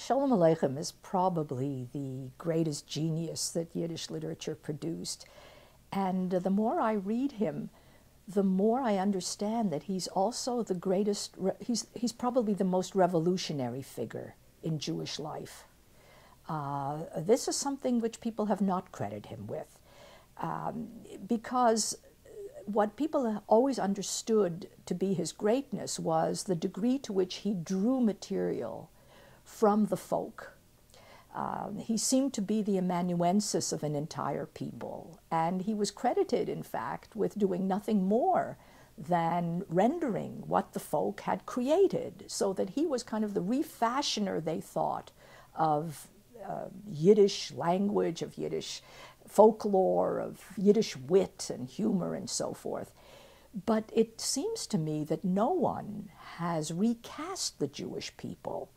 Sholem Aleichem is probably the greatest genius that Yiddish literature produced. And the more I read him, the more I understand that he's also the greatest, he's probably the most revolutionary figure in Jewish life. This is something which people have not credited him with, because what people always understood to be his greatness was the degree to which he drew material from the folk. He seemed to be the amanuensis of an entire people, and he was credited, in fact, with doing nothing more than rendering what the folk had created, so that he was kind of the refashioner, they thought, of Yiddish language, of Yiddish folklore, of Yiddish wit and humor and so forth. But it seems to me that no one has recast the Jewish people,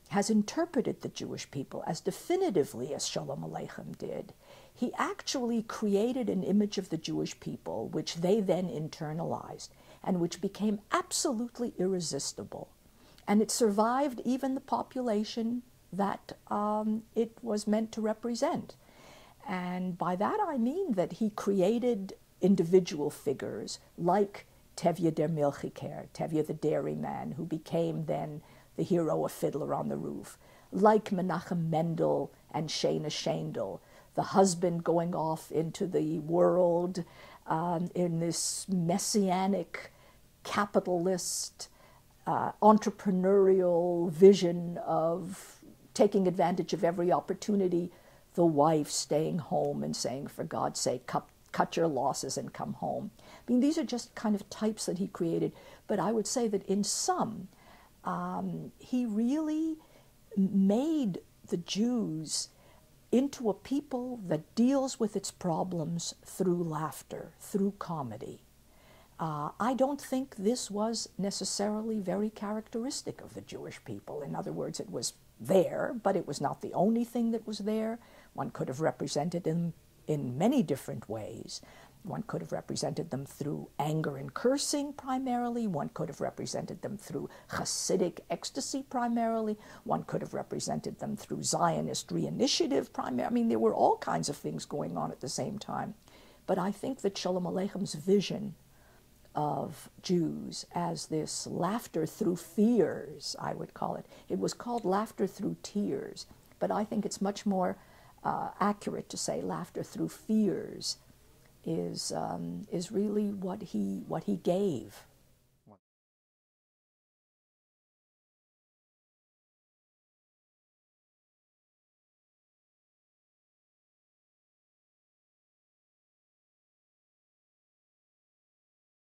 has interpreted the Jewish people as definitively as Sholem Aleichem did. He actually created an image of the Jewish people, which they then internalized, and which became absolutely irresistible. And it survived even the population that it was meant to represent. And by that I mean that he created individual figures like Tevye der Milchiker, Tevye the dairyman, who became then the hero of Fiddler on the Roof, like Menachem Mendel and Shana Shendel, the husband going off into the world in this messianic, capitalist, entrepreneurial vision of taking advantage of every opportunity, the wife staying home and saying, for God's sake, cut your losses and come home. I mean, these are just kind of types that he created, but I would say that in some, he really made the Jews into a people that deals with its problems through laughter, through comedy. I don't think this was necessarily very characteristic of the Jewish people. In other words, it was there, but it was not the only thing that was there. One could have represented them in many different ways. One could have represented them through anger and cursing primarily. One could have represented them through Hasidic ecstasy primarily. One could have represented them through Zionist reinitiative primarily. I mean, there were all kinds of things going on at the same time. But I think that Sholem Aleicham's vision of Jews as this laughter through fears, I would call it. It was called laughter through tears, but I think it's much more accurate to say laughter through fears is really what he gave.